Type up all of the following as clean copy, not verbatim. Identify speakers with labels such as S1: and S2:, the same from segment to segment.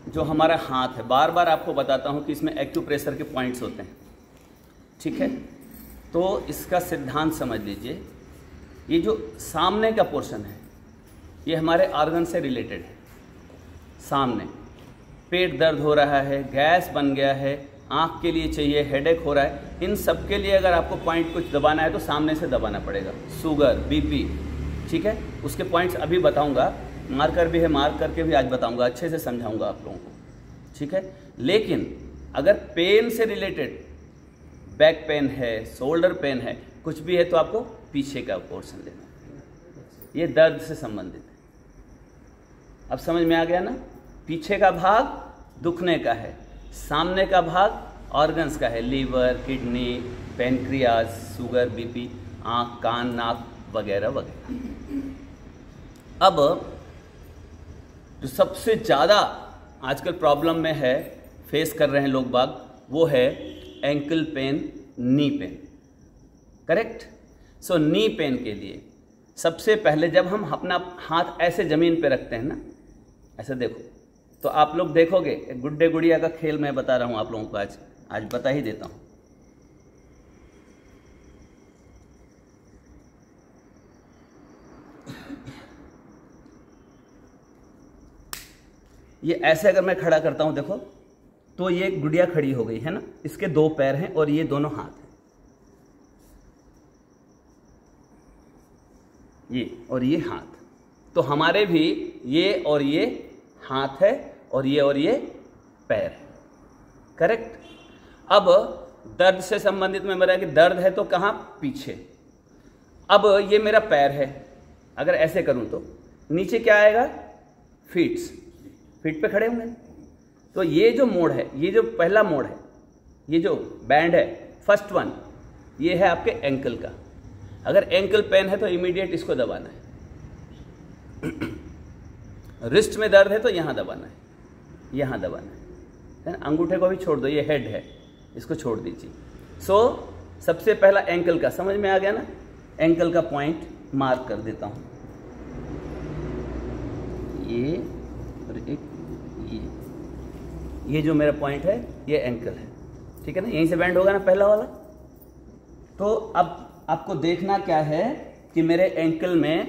S1: जो हमारा हाथ है, बार बार आपको बताता हूँ कि इसमें एक्यूप्रेशर के पॉइंट्स होते हैं, ठीक है। तो इसका सिद्धांत समझ लीजिए, ये जो सामने का पोर्शन है ये हमारे ऑर्गन से रिलेटेड है। सामने पेट दर्द हो रहा है, गैस बन गया है, आँख के लिए चाहिए, हेडेक हो रहा है, इन सब के लिए अगर आपको पॉइंट कुछ दबाना है तो सामने से दबाना पड़ेगा। शुगर, बीपी, ठीक है, उसके पॉइंट्स अभी बताऊंगा, मार्कर भी है, मार्क करके भी आज बताऊंगा, अच्छे से समझाऊंगा आप लोगों को, ठीक है। लेकिन अगर पेन से रिलेटेड, बैक पेन है, शोल्डर पेन है, कुछ भी है, तो आपको पीछे का पोर्शन लेना है, ये दर्द से संबंधित है। अब समझ में आ गया ना, पीछे का भाग दुखने का है, सामने का भाग ऑर्गन्स का है, liver, kidney, pancreas, sugar, BP, आँख, कान, नाक वगैरह वगैरह। अब जो सबसे ज़्यादा आजकल प्रॉब्लम में है, फेस कर रहे हैं लोग बाग, वो है ankle pain, knee pain, correct. So knee pain के लिए सबसे पहले जब हम अपना हाथ ऐसे ज़मीन पे रखते हैं ना, ऐसे देखो, तो आप लोग देखोगे, एक गुड्डे गुड़िया का खेल मैं बता रहा हूँ आप लोगों को, आज बता ही देता हूँ। ये ऐसे अगर मैं खड़ा करता हूँ, देखो, तो ये गुड़िया खड़ी हो गई है ना, इसके दो पैर हैं और ये दोनों हाथ हैं, ये और ये हाथ। तो हमारे भी ये और ये हाथ है और ये पैर है, करेक्ट। अब दर्द से संबंधित में बताया कि दर्द है तो कहाँ, पीछे। अब ये मेरा पैर है, अगर ऐसे करूं तो नीचे क्या आएगा, फीट पे खड़े होंगे। तो ये जो मोड़ है, ये जो पहला मोड़ है, ये जो बैंड है, फर्स्ट वन, ये है आपके एंकल का। अगर एंकल पेन है तो इमीडिएट इसको दबाना है। रिस्ट में दर्द है तो यहाँ दबाना है, यहाँ दबाना है ना। अंगूठे को भी छोड़ दो, ये हेड है, इसको छोड़ दीजिए। सो सबसे पहला एंकल का, समझ में आ गया ना, एंकल का पॉइंट मार्क कर देता हूँ, ये और एक ये जो मेरा पॉइंट है ये एंकल है, ठीक है ना, यहीं से बैंड होगा ना पहला वाला। तो अब आपको देखना क्या है कि मेरे एंकल में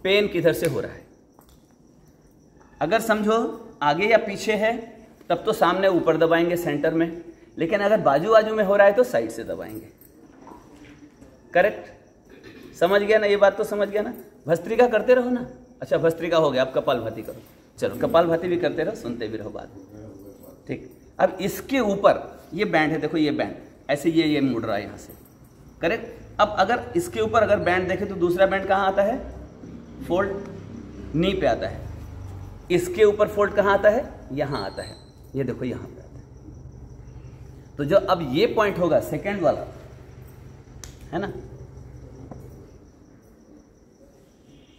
S1: पेन किधर से हो रहा है। अगर समझो आगे या पीछे है तब तो सामने ऊपर दबाएंगे सेंटर में, लेकिन अगर बाजू बाजू में हो रहा है तो साइड से दबाएंगे, करेक्ट। समझ गया ना, ये बात तो समझ गया ना। भस्त्रिका करते रहो ना। अच्छा भस्त्रिका हो गया, अब कपालभाति करो, चलो कपालभाति भी करते रहो, सुनते भी रहो बात, ठीक। अब इसके ऊपर ये बैंड है, देखो ये बैंड ऐसे ये मुड़ रहा है यहाँ से, करेक्ट। अब अगर इसके ऊपर अगर बैंड देखें तो दूसरा बैंड कहाँ आता है, फोल्ड नी पे आता है। इसके ऊपर फोल्ड कहाँ आता है, यहाँ आता है, ये देखो यहाँ पे आता है। तो जो अब ये पॉइंट होगा सेकेंड वाला, है ना,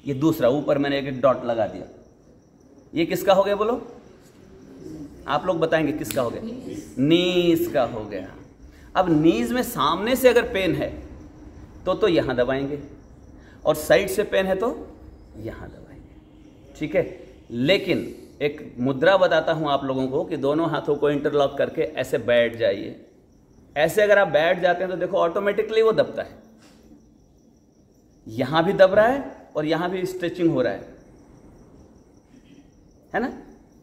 S1: ये दूसरा ऊपर मैंने एक डॉट लगा दिया, ये किसका हो गया बोलो, आप लोग बताएंगे किसका हो गया, नीज का हो गया। अब नीज में सामने से अगर पेन है तो यहां दबाएंगे, और साइड से पेन है तो यहां दबाएंगे, ठीक है। लेकिन एक मुद्रा बताता हूं आप लोगों को कि दोनों हाथों को इंटरलॉक करके ऐसे बैठ जाइए। ऐसे अगर आप बैठ जाते हैं तो देखो ऑटोमेटिकली वो दबता है, यहां भी दब रहा है और यहां भी स्ट्रेचिंग हो रहा है ना,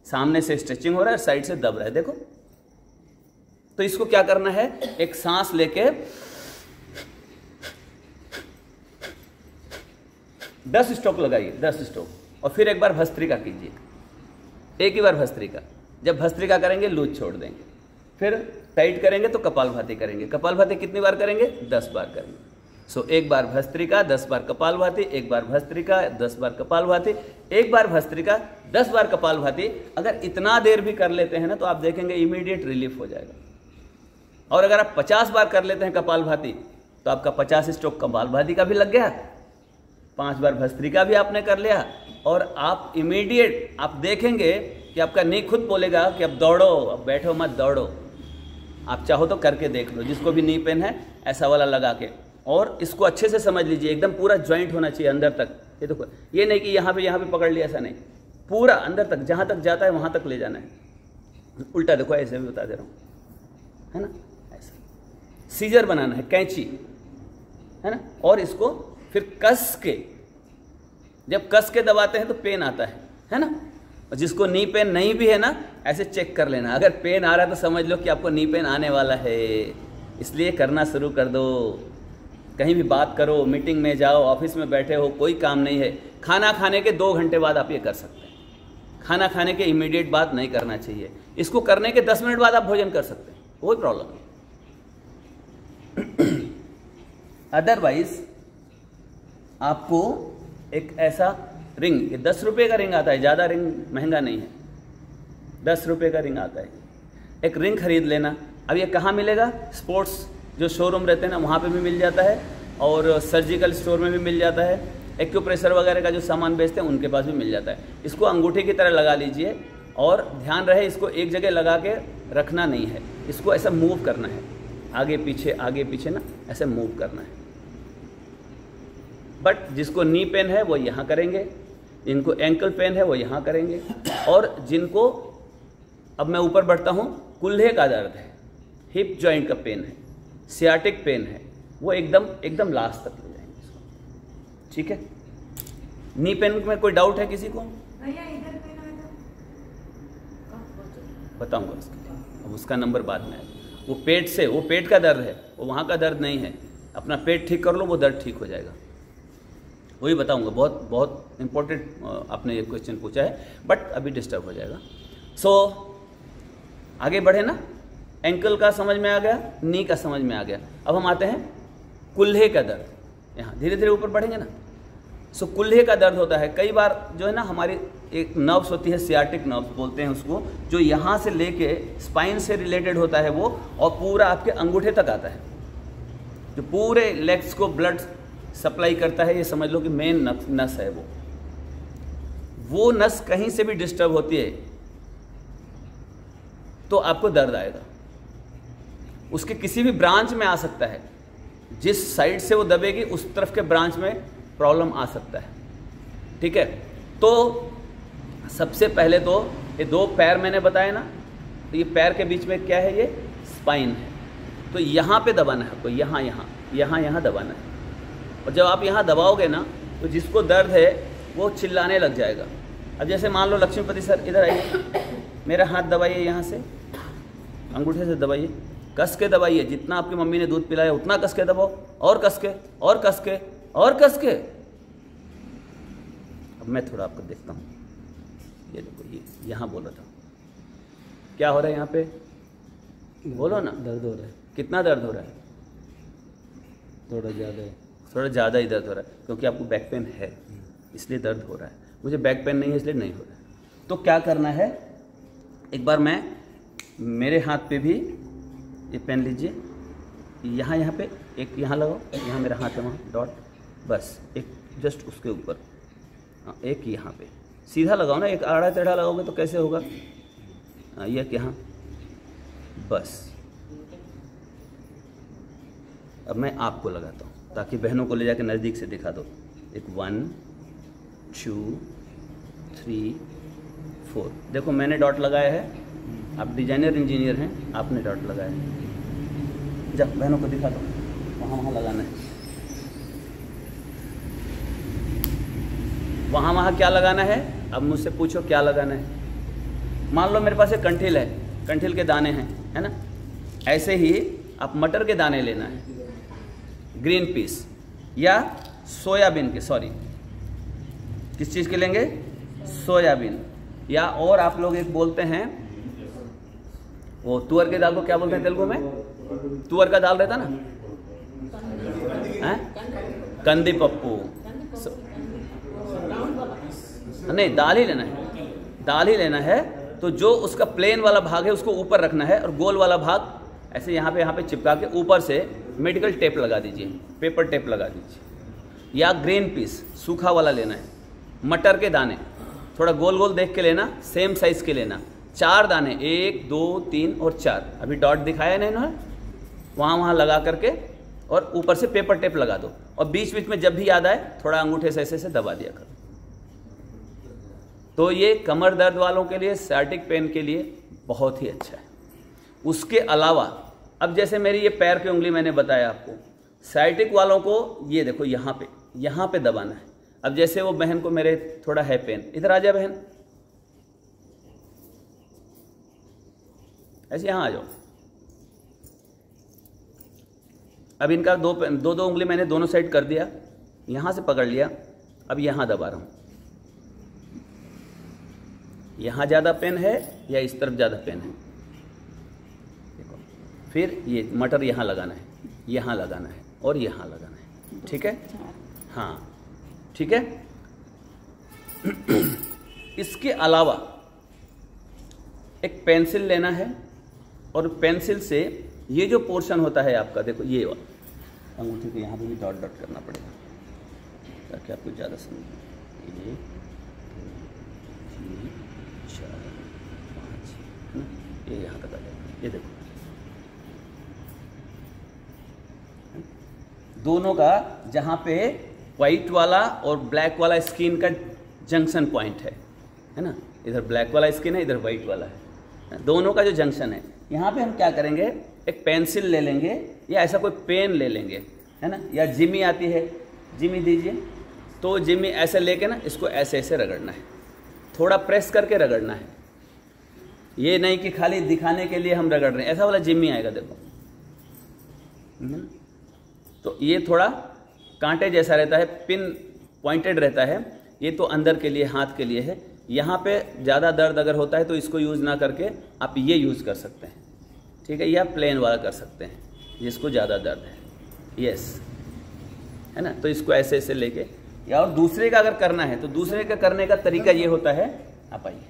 S1: सामने से स्ट्रेचिंग हो रहा है, साइड से दब रहा है, देखो। तो इसको क्या करना है, एक सांस लेके 10 स्ट्रोक लगाइए, 10 स्ट्रोक, और फिर एक बार भस्त्रिका कीजिए, एक ही बार भस्त्रिका। जब भस्त्रिका करेंगे लूज छोड़ देंगे, फिर टाइट करेंगे तो कपालभाति करेंगे। कपालभाति कितनी बार करेंगे, 10 बार करेंगे। सो एक बार भस्त्रिका, 10 बार कपालभाति, एक बार भस्त्रिका, 10 बार कपालभाति, एक बार भस्त्रिका, 10 बार कपालभाति। अगर इतना देर भी कर लेते हैं ना तो आप देखेंगे इमीडिएट रिलीफ हो जाएगा। और अगर आप 50 बार कर लेते हैं कपालभाति तो आपका 50 स्ट्रोक कपालभाति का भी लग गया, 5 बार भस्त्रिका भी आपने कर लिया, और आप इमीडिएट आप देखेंगे कि आपका नी खुद बोलेगा कि अब दौड़ो, अब बैठो मत, दौड़ो। आप चाहो तो करके देख लो, जिसको भी नी पेन है ऐसा वाला लगा के। और इसको अच्छे से समझ लीजिए, एकदम पूरा ज्वाइंट होना चाहिए अंदर तक। ये देखो, ये नहीं कि यहाँ पे पकड़ लिया, ऐसा नहीं, पूरा अंदर तक, जहाँ तक जाता है वहाँ तक ले जाना है। उल्टा देखो, ऐसे भी बता दे रहा हूँ, है ना, ऐसा। सीजर बनाना है, कैंची, है ना, और इसको फिर कस के, जब कस के दबाते हैं तो पेन आता है ना। और जिसको नी पेन नहीं भी है ना, ऐसे चेक कर लेना, अगर पेन आ रहा है तो समझ लो कि आपको नी पेन आने वाला है, इसलिए करना शुरू कर दो। कहीं भी बात करो, मीटिंग में जाओ, ऑफिस में बैठे हो, कोई काम नहीं है, खाना खाने के 2 घंटे बाद आप ये कर सकते हैं। खाना खाने के इमीडिएट बाद नहीं करना चाहिए, इसको करने के 10 मिनट बाद आप भोजन कर सकते हैं, कोई प्रॉब्लम नहीं। अदरवाइज आपको एक ऐसा रिंग, ये 10 रुपये का रिंग आता है, ज़्यादा रिंग महंगा नहीं है, 10 रुपये का रिंग आता है, एक रिंग खरीद लेना। अब ये कहाँ मिलेगा? स्पोर्ट्स जो शोरूम रहते हैं ना, वहाँ पे भी मिल जाता है, और सर्जिकल स्टोर में भी मिल जाता है, एक्यूप्रेशर वगैरह का जो सामान बेचते हैं उनके पास भी मिल जाता है। इसको अंगूठी की तरह लगा लीजिए, और ध्यान रहे इसको एक जगह लगा के रखना नहीं है, इसको ऐसा मूव करना है, आगे पीछे ना, ऐसे मूव करना है। बट जिसको नी पेन है वो यहाँ करेंगे, जिनको एंकल पेन है वो यहाँ करेंगे, और जिनको, अब मैं ऊपर बढ़ता हूँ, कुल्हे का दर्द है, हिप जॉइंट का पेन है, सियाटिक पेन है, वो एकदम लास्ट तक ले जाएंगे इसको, ठीक है। नी पेन में कोई डाउट है किसी को? बताऊंगा उसके लिए, अब उसका नंबर बाद में आएगा। वो पेट से, वो पेट का दर्द है, वो वहाँ का दर्द नहीं है, अपना पेट ठीक कर लो, वो दर्द ठीक हो जाएगा, वही बताऊंगा। बहुत इंपॉर्टेंट आपने ये क्वेश्चन पूछा है, बट अभी डिस्टर्ब हो जाएगा। सो आगे बढ़े ना, एंकल का समझ में आ गया, नी का समझ में आ गया। अब हम आते हैं कुल्हे का दर्द, यहाँ धीरे धीरे ऊपर बढ़ेंगे ना। सो कुल्हे का दर्द होता है, कई बार जो है ना, हमारी एक नर्व्स होती है, सियाटिक नर्व्स बोलते हैं उसको, जो यहाँ से लेके स्पाइन से रिलेटेड होता है वो, और पूरा आपके अंगूठे तक आता है, जो पूरे लेग्स को ब्लड सप्लाई करता है। ये समझ लो कि मेन नस है वो नस कहीं से भी डिस्टर्ब होती है तो आपको दर्द आएगा। उसके किसी भी ब्रांच में आ सकता है, जिस साइड से वो दबेगी उस तरफ के ब्रांच में प्रॉब्लम आ सकता है, ठीक है। तो सबसे पहले तो ये 2 पैर मैंने बताया ना, तो ये पैर के बीच में क्या है? ये स्पाइन है। तो यहाँ पे दबाना है आपको, यहाँ दबाना है। और जब आप यहाँ दबाओगे ना, तो जिसको दर्द है वो चिल्लाने लग जाएगा। अब जैसे मान लो लक्ष्मीपति सर, इधर आइए, मेरा हाथ दबाइए, यहाँ से अंगूठे से दबाइए, कस के दबाइए, जितना आपकी मम्मी ने दूध पिलाया उतना कस के दबाओ, और कस के, और कस के, और कस के। अब मैं थोड़ा आपको देखता हूँ, ये देखो, ये यहाँ बोल रहा था, क्या हो रहा है यहाँ पे? बोलो ना।
S2: दर्द हो रहा है।
S1: कितना दर्द हो रहा है?
S2: थोड़ा ज़्यादा है।
S1: थोड़ा ज़्यादा ही दर्द हो रहा है, क्योंकि आपको बैक पेन है इसलिए दर्द हो रहा है। मुझे बैक पेन नहीं है इसलिए नहीं हो रहा है। तो क्या करना है, एक बार मैं मेरे हाथ पे भी ये पेन लीजिए, यहाँ पे एक यहाँ लगाओ, यहाँ मेरा हाथ है, वहाँ डॉट, बस एक जस्ट उसके ऊपर, हाँ, एक यहाँ पे सीधा लगाओ ना, एक आड़ा टेढ़ा लगाओगे तो कैसे होगा? ये यहाँ, बस। अब मैं आपको लगाता हूँ ताकि बहनों को ले जाके नज़दीक से दिखा दो। एक 1 2 3 4, देखो मैंने डॉट लगाया है, आप डिजाइनर इंजीनियर हैं, आपने डॉट लगाया है। जब बहनों को दिखा दो, वहाँ लगाना है, वहाँ क्या लगाना है। अब मुझसे पूछो क्या लगाना है। मान लो मेरे पास एक कंठिल है, कंठिल के दाने हैं, है ना, ऐसे ही आप मटर के दाने लेना है, ग्रीन पीस या सोयाबीन के, सॉरी किस चीज़ के लेंगे? सोयाबीन, या और आप लोग एक बोलते हैं वो तुअर के दाल को क्या बोलते हैं तेलुगु में? तुअर का दाल रहता ना, कंदी पप्पू, नहीं दाल ही लेना है, दाल ही लेना है। तो जो उसका प्लेन वाला भाग है उसको ऊपर रखना है, और गोल वाला भाग ऐसे यहाँ पे चिपका के ऊपर से मेडिकल टेप लगा दीजिए, पेपर टेप लगा दीजिए। या ग्रीन पीस सूखा वाला लेना है, मटर के दाने थोड़ा गोल गोल देख के लेना, सेम साइज के लेना, 4 दाने, 1 2 3 और 4, अभी डॉट दिखाया नहीं इन्होंने, वहाँ लगा करके और ऊपर से पेपर टेप लगा दो, और बीच बीच में जब भी याद आए थोड़ा अंगूठे से ऐसे दबा दिया करो। तो ये कमर दर्द वालों के लिए, साइटिक पेन के लिए बहुत ही अच्छा है। उसके अलावा अब जैसे मेरी ये पैर की उंगली मैंने बताया आपको, साइटिक वालों को ये देखो यहाँ पे दबाना है। अब जैसे वो बहन को मेरे थोड़ा है पेन, इधर आ जा बहन, ऐसे यहाँ आ जाओ। अब इनका दो उंगली मैंने दोनों साइड कर दिया, यहाँ से पकड़ लिया, अब यहाँ दबा रहा हूँ। यहाँ ज़्यादा पेन है या इस तरफ ज़्यादा पेन है, देखो। फिर ये मटर यहाँ लगाना है, यहाँ लगाना है और यहाँ लगाना है, ठीक है? हाँ, ठीक है। इसके अलावा एक पेंसिल लेना है और पेंसिल से ये जो पोर्शन होता है आपका, देखो ये अंगूठे के यहाँ पे भी डॉट डॉट करना पड़ेगा ताकि आपको ज़्यादा समझ। 1 2 3 4 5, ये यहाँ तक आ जाएगा। ये देखो दोनों का जहाँ पे वाइट वाला और ब्लैक वाला स्किन का जंक्शन पॉइंट है ना, इधर ब्लैक वाला स्किन है, इधर वाइट वाला है, दोनों का जो जंक्शन है, यहाँ पे हम क्या करेंगे, एक पेंसिल ले लेंगे या ऐसा कोई पेन ले लेंगे, है ना, या जिमी आती है, जिमी दीजिए, तो जिमी ऐसे लेके ना इसको ऐसे ऐसे रगड़ना है, थोड़ा प्रेस करके रगड़ना है। ये नहीं कि खाली दिखाने के लिए हम रगड़ रहे हैं, ऐसा वाला जिमी आएगा देखो। तो ये थोड़ा कांटे जैसा रहता है, पिन पॉइंटेड रहता है, ये तो अंदर के लिए, हाथ के लिए है। यहाँ पे ज़्यादा दर्द अगर होता है तो इसको यूज़ ना करके आप ये यूज़ कर सकते हैं, ठीक है, या प्लेन वाला कर सकते हैं जिसको ज़्यादा दर्द है, यस, है ना। तो इसको ऐसे ऐसे लेके, या और दूसरे का अगर करना है तो दूसरे का करने का तरीका ये होता है, आप आइए,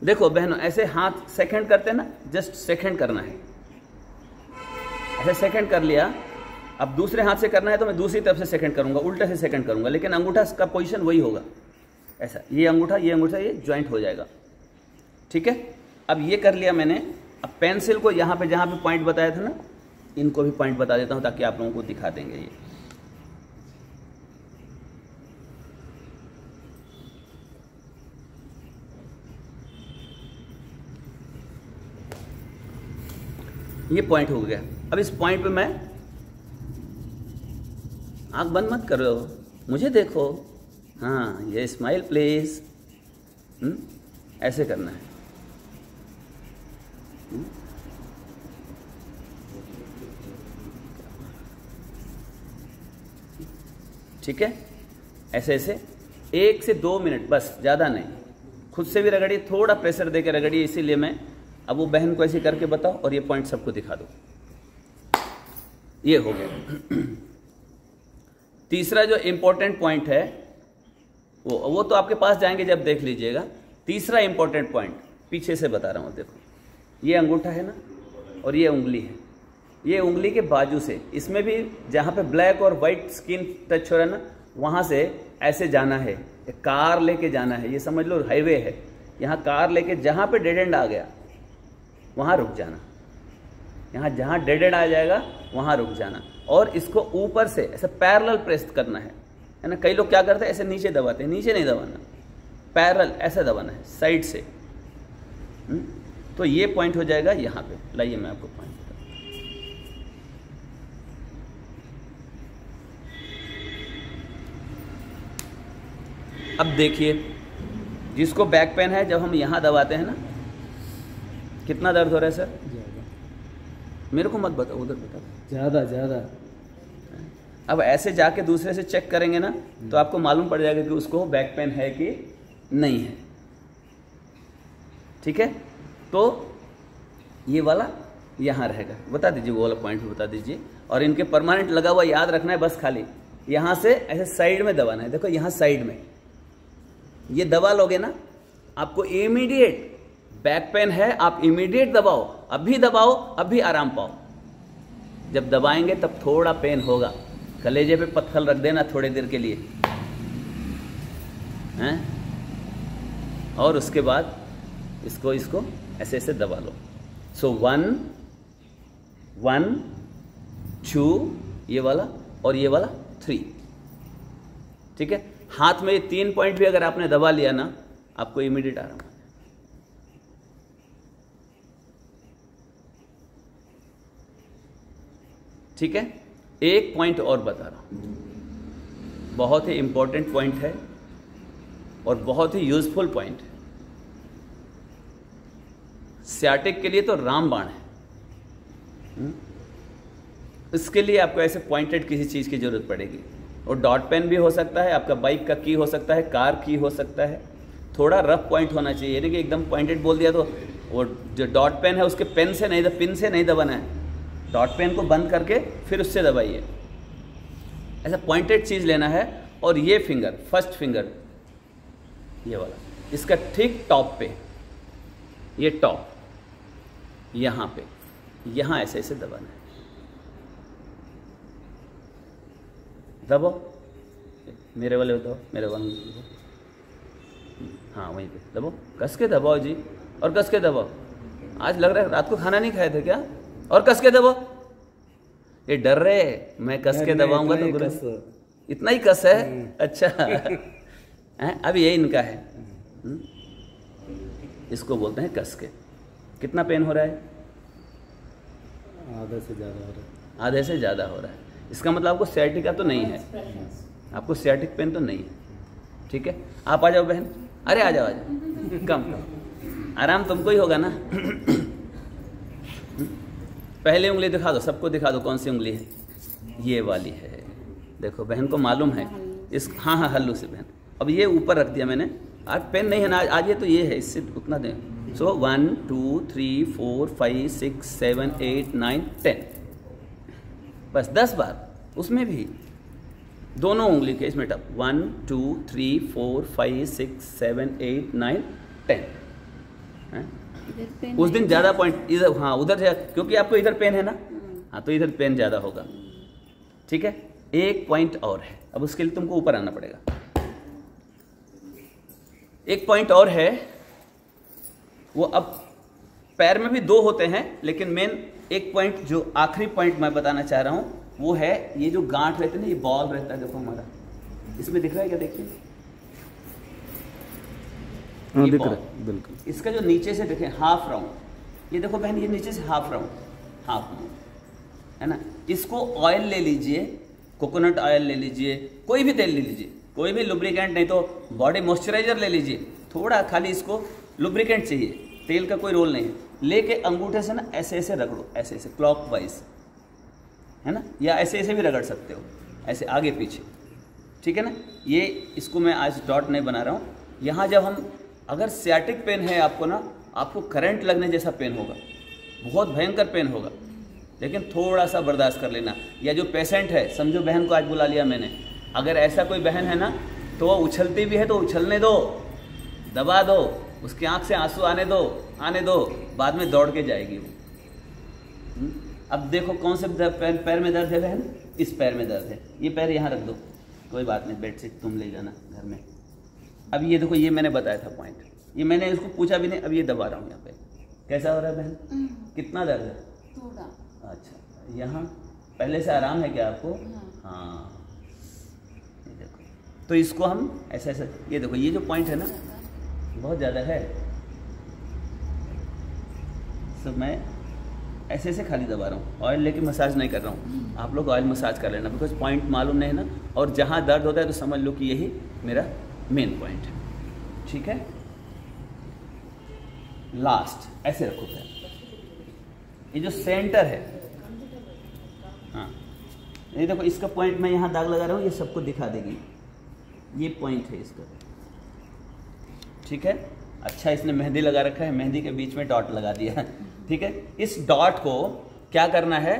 S1: देखो बहनों, ऐसे हाथ सेकंड करते हैं ना, जस्ट सेकंड करना है, ऐसे सेकंड कर लिया। अब दूसरे हाथ से करना है तो मैं दूसरी तरफ से सेकंड करूंगा, उल्टे से सेकंड करूंगा, लेकिन अंगूठा का पोजीशन वही होगा, ऐसा, ये अंगूठा ये ज्वाइंट हो जाएगा, ठीक है। अब ये कर लिया मैंने। अब पेंसिल को यहाँ पे जहाँ पे पॉइंट बताया था ना, इनको भी पॉइंट बता देता हूँ ताकि आप लोगों को दिखा देंगे। ये पॉइंट हो गया। अब इस पॉइंट पे मैं, आंख बंद मत करो, मुझे देखो, हाँ, ये स्माइल प्लीज, ऐसे करना है, ठीक है, ऐसे ऐसे 1 से 2 मिनट बस, ज़्यादा नहीं। खुद से भी रगड़िए, थोड़ा प्रेशर देके रगड़िए, इसीलिए मैं अब वो बहन को ऐसे करके बताओ और ये पॉइंट सबको दिखा दो। ये हो गया। तीसरा जो इंपॉर्टेंट पॉइंट है वो तो आपके पास जाएंगे जब देख लीजिएगा। तीसरा इंपॉर्टेंट पॉइंट पीछे से बता रहा हूँ, देखो ये अंगूठा है ना और ये उंगली है, ये उंगली के बाजू से, इसमें भी जहाँ पे ब्लैक और वाइट स्किन टच हो रहा है ना, वहाँ से ऐसे जाना है, कार लेके जाना है, ये समझ लो हाईवे है, यहाँ कार लेके जहाँ पे डेड एंड आ गया वहाँ रुक जाना, यहाँ जहाँ डेड एंड आ जाएगा वहाँ रुक जाना, और इसको ऊपर से ऐसे पैरेलल प्रेस करना है ना। कई लोग क्या करते हैं, ऐसे नीचे दबाते हैं, नीचे नहीं दबाना, पैरेलल ऐसे दबाना है साइड से। तो ये पॉइंट हो जाएगा यहाँ पे। लाइए मैं आपको पॉइंट बताता हूँ। अब देखिए, जिसको बैक पेन है, जब हम यहाँ दबाते हैं ना, कितना दर्द हो रहा है सर? मेरे को मत बताओ, उधर बताओ।
S2: ज़्यादा।
S1: अब ऐसे जाके दूसरे से चेक करेंगे ना तो आपको मालूम पड़ जाएगा कि उसको बैक पेन है कि नहीं है, ठीक है। तो ये वाला यहाँ रहेगा, बता दीजिए, वो वाला पॉइंट भी बता दीजिए। और इनके परमानेंट लगा हुआ याद रखना है, बस खाली यहाँ से ऐसे साइड में दबाना है। देखो यहाँ साइड में ये दबा लोगे ना, आपको इमीडिएट बैक पेन है, आप इमीडिएट दबाओ, अभी दबाओ, अभी आराम पाओ। जब दबाएंगे तब थोड़ा पेन होगा, कलेजे पे पत्थर रख देना थोड़ी देर के लिए, हैं, और उसके बाद इसको ऐसे ऐसे दबा लो। सो 1 1 2, ये वाला और ये वाला 3, ठीक है। हाथ में ये 3 पॉइंट भी अगर आपने दबा लिया ना, आपको इमीडिएट आराम आ जाए। ठीक है, एक पॉइंट और बता रहा हूं, बहुत ही इंपॉर्टेंट पॉइंट है और बहुत ही यूजफुल पॉइंट है। सियाटिक के लिए तो रामबाण है। इसके लिए आपको ऐसे पॉइंटेड किसी चीज़ की जरूरत पड़ेगी। और डॉट पेन भी हो सकता है, आपका बाइक का की हो सकता है, कार की हो सकता है। थोड़ा रफ पॉइंट होना चाहिए, यानी कि एकदम पॉइंटेड बोल दिया तो वो जो डॉट पेन है उसके पेन से नहीं, पिन से नहीं दबाना है। डॉट पेन को बंद करके फिर उससे दबाइए। ऐसा पॉइंटेड चीज़ लेना है। और ये फिंगर, फर्स्ट फिंगर ये वाला, इसका ठीक टॉप पे, ये टॉप यहाँ पे, यहाँ ऐसे ऐसे दबाना है। दबो, मेरे वाले बताओ, मेरे वाले दबो। हाँ वहीं पे दबो, कस के दबाओ जी, और कस के दबाओ। आज लग रहा है रात को खाना नहीं खाए थे क्या? और कस के दबाओ। ये डर रहे मैं कस के दबाऊंगा तो गुरु, इतना ही कस है। अच्छा अब ये इनका है, इसको बोलते हैं कस के। कितना पेन हो रहा है?
S2: आधे से ज़्यादा हो रहा है।
S1: आधे से ज़्यादा हो रहा है। इसका मतलब आपको सियाटिका तो नहीं है, आपको सियाटिक पेन तो नहीं है। ठीक है, आप आ जाओ बहन। अरे आ जाओ, आ जाओ, कम आराम तुमको ही होगा ना। पहले उंगली दिखा दो, सबको दिखा दो कौन सी उंगली है। ये वाली है, देखो बहन को मालूम है इस। हाँ हाँ हल्लू से बहन। अब ये ऊपर रख दिया मैंने, आज पेन नहीं है ना, आज ये तो ये है, इससे उतना दें। सो 1 2 3 4 5 6 7 8 9 10, बस 10 बार। उसमें भी दोनों उंगली के इसमें टप 1 2 3 4 5 6 7 8 9 10। उस दिन ज़्यादा पॉइंट इधर, हाँ उधर से, क्योंकि आपको इधर पेन है ना, हाँ तो इधर पेन ज़्यादा होगा। ठीक है, एक पॉइंट और है। अब उसके लिए तुमको ऊपर आना पड़ेगा। एक पॉइंट और है, वो अब पैर में भी 2 होते हैं, लेकिन मेन एक पॉइंट जो आखिरी पॉइंट मैं बताना चाह रहा हूं वो है ये जो गांठ रहते हैं ना, ये बॉल रहता है। देखो हमारा इसमें दिख रहा है क्या? देखिए
S2: हाँ, दिख रहा है बिल्कुल।
S1: इसका जो नीचे से देखें हाफ राउंड, ये देखो बहन, ये नीचे से हाफ राउंड, हाफ राउंड है ना। इसको ऑयल ले लीजिए, कोकोनट ऑयल ले लीजिए, कोई भी तेल ले लीजिए, कोई भी लुब्रिकेंट, नहीं तो बॉडी मॉइस्चराइजर ले लीजिए। थोड़ा खाली इसको लुब्रिकेंट चाहिए, तेल का कोई रोल नहीं है। लेके अंगूठे से ना ऐसे ऐसे रगड़ो, ऐसे ऐसे क्लॉकवाइज, है ना, या ऐसे ऐसे भी रगड़ सकते हो, ऐसे आगे पीछे। ठीक है ना। ये इसको मैं आज डॉट नहीं बना रहा हूँ। यहाँ जब हम, अगर सियाटिक पेन है आपको ना, आपको करंट लगने जैसा पेन होगा, बहुत भयंकर पेन होगा, लेकिन थोड़ा सा बर्दाश्त कर लेना। या जो पेशेंट है, समझो बहन को आज बुला लिया मैंने, अगर ऐसा कोई बहन है ना तो वो उछलती भी है तो उछलने दो, दबा दो, उसकी आंख से आंसू आने दो, बाद में दौड़ के जाएगी वो। अब देखो कौन से पैर में दर्द है बहन? इस पैर में दर्द है, ये पैर यहाँ रख दो, कोई बात नहीं, बेडशीट तुम ले जाना घर में। अब ये देखो, ये मैंने बताया था पॉइंट, ये मैंने इसको पूछा भी नहीं, अब ये दबा रहा हूँ यहाँ पे। कैसा हो रहा है बहन? कितना दर्द है?
S3: थोड़ा।
S1: अच्छा, यहाँ पहले से आराम है क्या आपको? हाँ, ये देखो, तो इसको हम ऐसे ऐसे, ये देखो ये जो पॉइंट है ना, बहुत ज़्यादा है, सब मैं ऐसे ऐसे खाली दबा रहा हूँ, ऑयल लेके मसाज नहीं कर रहा हूँ। आप लोग ऑयल मसाज कर लेना, बिकॉज पॉइंट मालूम नहीं है ना, और जहाँ दर्द होता है तो समझ लो कि यही मेरा मेन पॉइंट है। ठीक है, लास्ट ऐसे रखो पैर, ये जो सेंटर है, हाँ ये देखो, इसका पॉइंट मैं यहाँ दाग लगा रहा हूँ, ये सबको दिखा देगी, ये पॉइंट है इसका। ठीक है, अच्छा इसने मेहंदी लगा रखा है, मेहंदी के बीच में डॉट लगा दिया। ठीक है, इस डॉट को क्या करना है,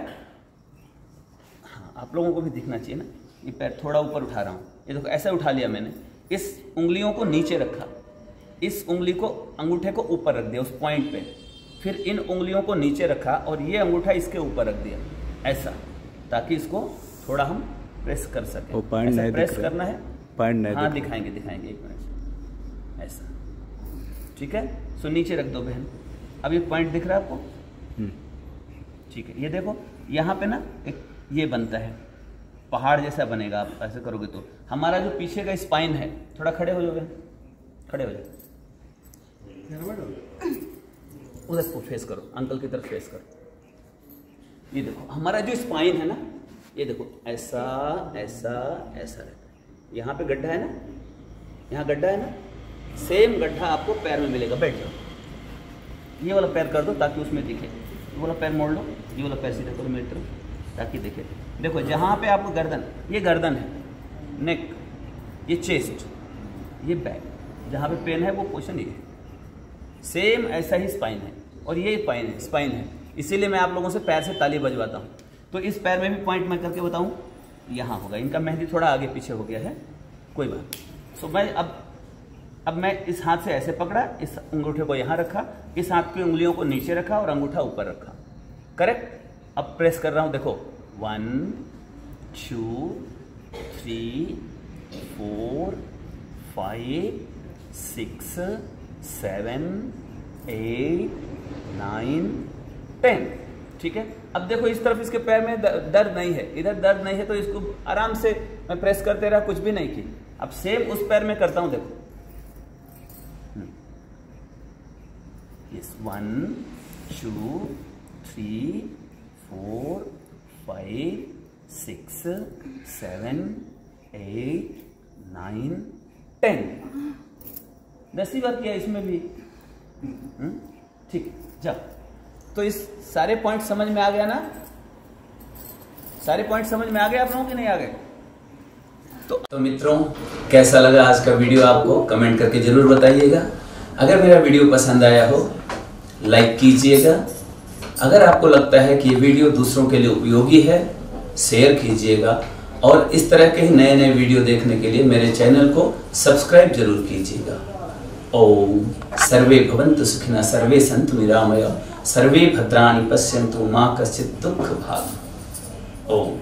S1: हाँ आप लोगों को भी दिखना चाहिए ना। ये पैर थोड़ा ऊपर उठा रहा हूँ, ये देखो ऐसा उठा लिया मैंने, इस उंगलियों को नीचे रखा, इस उंगली को, अंगूठे को ऊपर रख दिया उस पॉइंट पे, फिर इन उंगलियों को नीचे रखा और ये अंगूठा इसके ऊपर रख दिया ऐसा, ताकि इसको थोड़ा हम प्रेस कर सकें। ऐसा प्रेस करना है, हाँ दिखाएंगे एक मिनट, ऐसा। ठीक है, सो नीचे रख दो बहन। अब ये पॉइंट दिख रहा है आपको? ठीक है, ये देखो यहाँ पे ना एक ये बनता है, पहाड़ जैसा बनेगा आप ऐसे करोगे तो। हमारा जो पीछे का स्पाइन है, थोड़ा खड़े हो जाओगे, खड़े हो जाओ, उधर को फेस करो, अंकल की तरफ फेस करो। ये देखो हमारा जो स्पाइन है ना, ये देखो ऐसा ऐसा ऐसा रहता है। यहाँ पे गड्ढा है ना, यहाँ गड्ढा है ना, सेम गड्ढा आपको पैर में मिलेगा। बैठ जाओ, ये वाला पैर कर दो ताकि उसमें दिखे, ये वाला पैर मोड़ लो, ये वाला पैर सीधा करो मेरी तरफ ताकि दिखे। देखो जहाँ पे आपको गर्दन, ये गर्दन है, नेक, ये चेस्ट, ये बैक, जहाँ पे पेन है वो पोजीशन ये है। सेम ऐसा ही स्पाइन है और ये स्पाइन है, इसीलिए मैं आप लोगों से पैर से ताली बजवाता हूँ। तो इस पैर में भी पॉइंट मैं करके बताऊँ, यहाँ होगा। इनका मेहंदी थोड़ा आगे पीछे हो गया है, कोई बात। सो मैं अब मैं इस हाथ से ऐसे पकड़ा, इस अंगूठे को यहाँ रखा, इस हाथ की उंगलियों को नीचे रखा और अंगूठा ऊपर रखा, करेक्ट। अब प्रेस कर रहा हूँ, देखो 1 2 3 4 5 6 7 8 9 10, ठीक है। अब देखो इस तरफ इसके पैर में दर्द नहीं है, इधर दर्द नहीं है, तो इसको आराम से मैं प्रेस करते रहा, कुछ भी नहीं की। अब सेम उस पैर में करता हूं, देखो 1 2 3 4 5 6 7 8 9 10, 10 बार किया इसमें भी, ठीक। जाओ, तो इस सारे पॉइंट समझ में आ गया ना? सारे पॉइंट समझ में आ गए आप लोगों के, नहीं आ गए? तो मित्रों, कैसा लगा आज का वीडियो आपको कमेंट करके जरूर बताइएगा। अगर मेरा वीडियो पसंद आया हो लाइक कीजिएगा। अगर आपको लगता है कि ये वीडियो दूसरों के लिए उपयोगी है, शेयर कीजिएगा। और इस तरह के ही नए नए वीडियो देखने के लिए मेरे चैनल को सब्सक्राइब जरूर कीजिएगा। ओम सर्वे भवन्तु सुखिनः, सर्वे सन्तु निरामया, सर्वे भद्राणि पश्यन्तु मा कश्चित् दुःख भाग्। ओम।